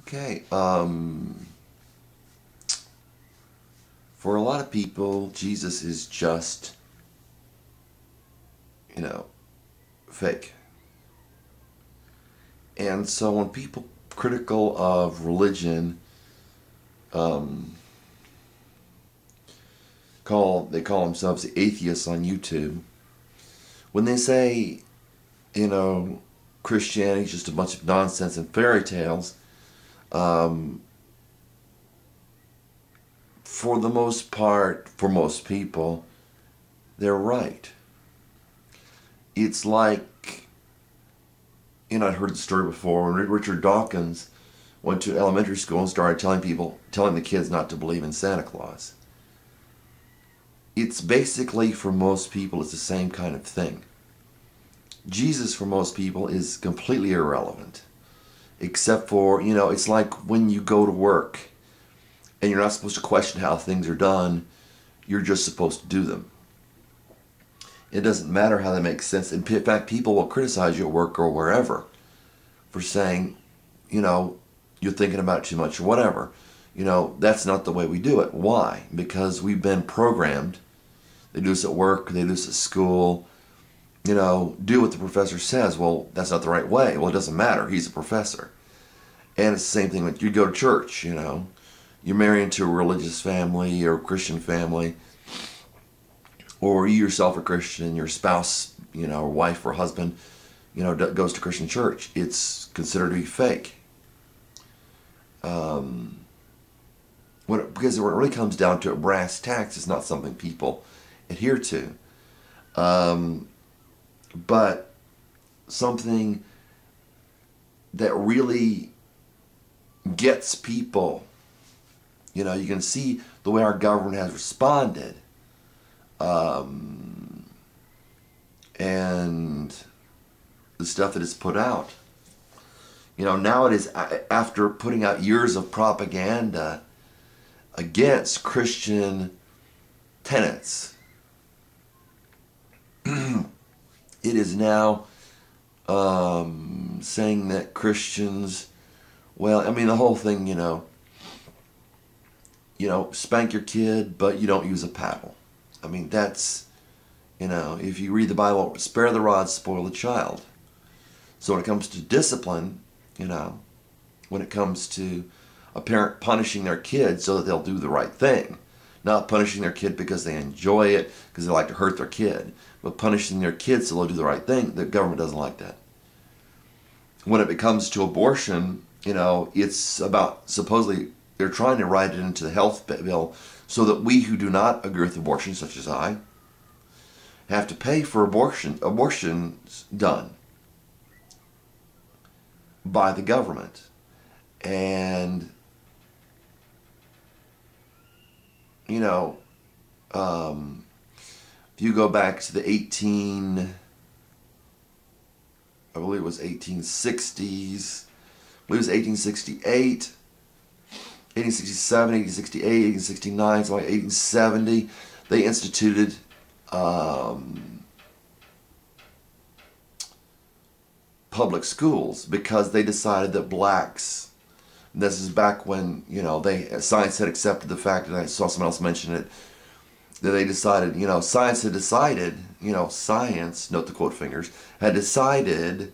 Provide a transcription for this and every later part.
Okay, for a lot of people, Jesus is just, you know, fake. And so when people critical of religion um, they call themselves the atheists on YouTube, when they say, you know, Christianity is just a bunch of nonsense and fairy tales, um, for the most part, for most people, they're right. It's like, I'd heard the story before when Richard Dawkins went to elementary school and started telling the kids not to believe in Santa Claus. It's basically, for most people, it's the same kind of thing. Jesus, for most people, is completely irrelevant. Except for, it's like when you go to work and you're not supposed to question how things are done, you're just supposed to do them. It doesn't matter how they make sense. In fact, people will criticize you at work or wherever for saying, you're thinking about it too much or whatever. That's not the way we do it. Why? Because we've been programmed. They do this at work, they do this at school. Do what the professor says. Well, that's not the right way. Well, it doesn't matter. He's a professor. And it's the same thing when you go to church, You're married into a religious family or a Christian family, or you yourself are Christian, your spouse, or wife or husband, goes to Christian church. It's considered to be fake. Because when it really comes down to it, brass tacks is not something people adhere to. But something that really gets people, you can see the way our government has responded, and the stuff that is put out. Nowadays, after putting out years of propaganda against Christian tenets, it is now saying that Christians, the whole thing, spank your kid, but you don't use a paddle. That's, if you read the Bible, spare the rod, spoil the child. So when it comes to discipline, when it comes to a parent punishing their kid so that they'll do the right thing, not punishing their kid because they enjoy it, because they like to hurt their kid, but punishing their kids so they'll do the right thing, the government doesn't like that. When it comes to abortion, it's about, supposedly, they're trying to write it into the health bill so that we who do not agree with abortion, such as I, have to pay for abortions done by the government. And, if you go back to the I believe it was 1860s, I believe it was 1868, 1867, 1868, 1869, so like 1870, they instituted public schools because they decided that blacks, this is back when, science had accepted the fact, and I saw someone else mention it, that they decided, science had decided, science, note the quote fingers, had decided,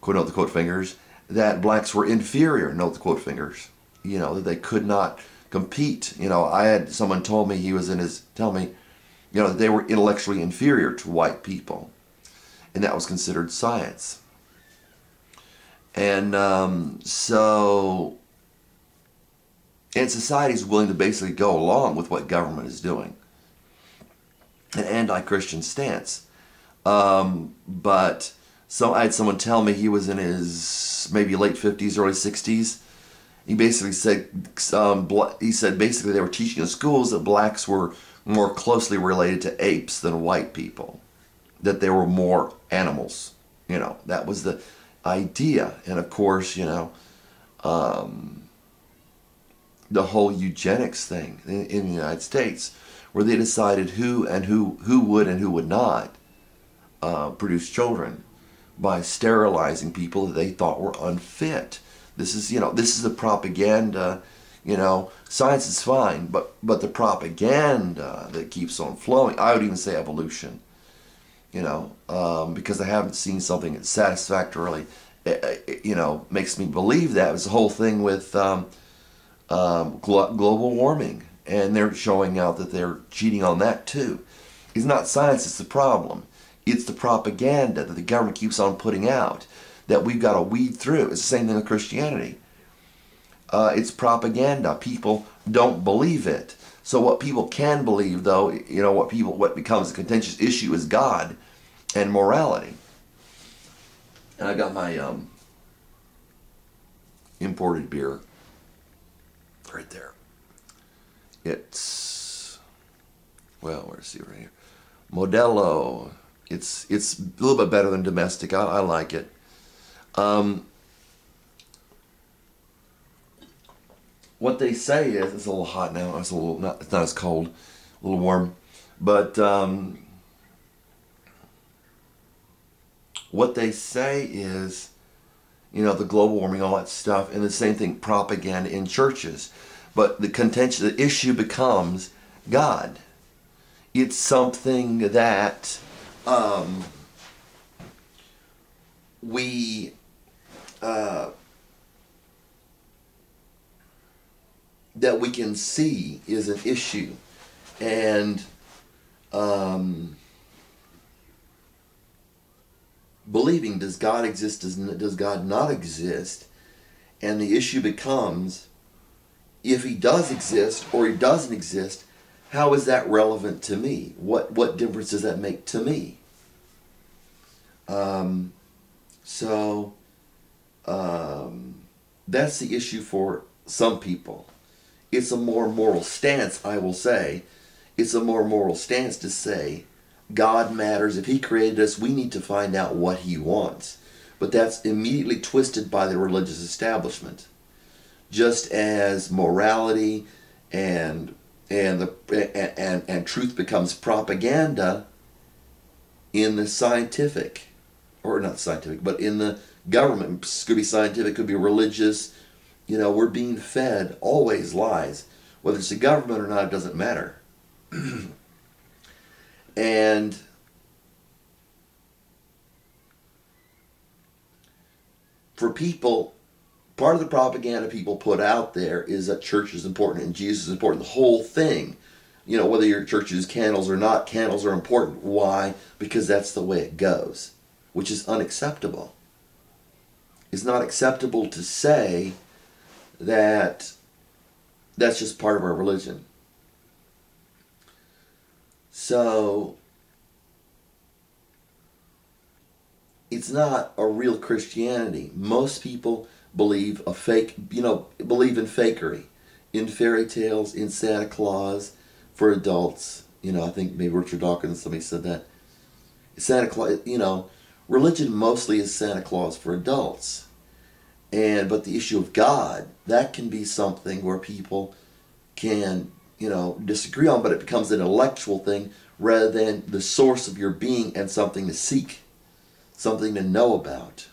quote, note the quote fingers, that blacks were inferior, note the quote fingers, that they could not compete. I had someone told me tell me, that they were intellectually inferior to white people, and that was considered science. And and society is willing to basically go along with what government is doing, an anti-Christian stance. But I had someone tell me he was in his maybe late 50s, early 60s. He basically said, basically they were teaching in schools that blacks were more closely related to apes than white people, that they were more animals. That was the idea. And of course, the whole eugenics thing in the United States, where they decided who would and who would not produce children by sterilizing people that they thought were unfit. This is, this is the propaganda. Science is fine, but the propaganda that keeps on flowing, I would even say evolution, because I haven't seen something that satisfactorily, makes me believe that. It's the whole thing with global warming, and they're showing out that they're cheating on that too. It's not science that's the problem. It's the propaganda that the government keeps on putting out that we've got to weed through. It's the same thing with Christianity. It's propaganda. People don't believe it. So what people can believe, though, what becomes a contentious issue is God and morality. And I got my imported beer right there. It's, well, where's it right here? Modelo. It's a little bit better than domestic. I like it. What they say is, it's a little hot now. It's not as cold, a little warm, but what they say is, the global warming, all that stuff, and the same thing, propaganda in churches. But the issue becomes God. It's something that we can see is an issue, and believing, does God exist, does God not exist, and the issue becomes, if he does exist or he doesn't exist, how is that relevant to me? What difference does that make to me? That's the issue for some people. It's a more moral stance, I will say. It's a more moral stance to say, God matters. If he created us, we need to find out what he wants. But that's immediately twisted by the religious establishment. Just as morality and truth becomes propaganda in the scientific, or not scientific, but in the government. It could be scientific, could be religious. We're being fed always lies. Whether it's the government or not, it doesn't matter. And for people, part of the propaganda people put out there is that church is important and Jesus is important. The whole thing, whether your church uses candles or not, candles are important. Why? Because that's the way it goes, which is unacceptable. It's not acceptable to say that that's just part of our religion. So it's not a real Christianity. Most people believe believe in fakery, in fairy tales, in Santa Claus for adults. I think maybe Richard Dawkins, somebody said that. Santa Claus, religion mostly is Santa Claus for adults. But the issue of God, that can be something where people can, disagree on, but it becomes an intellectual thing rather than the source of your being and something to seek, something to know about.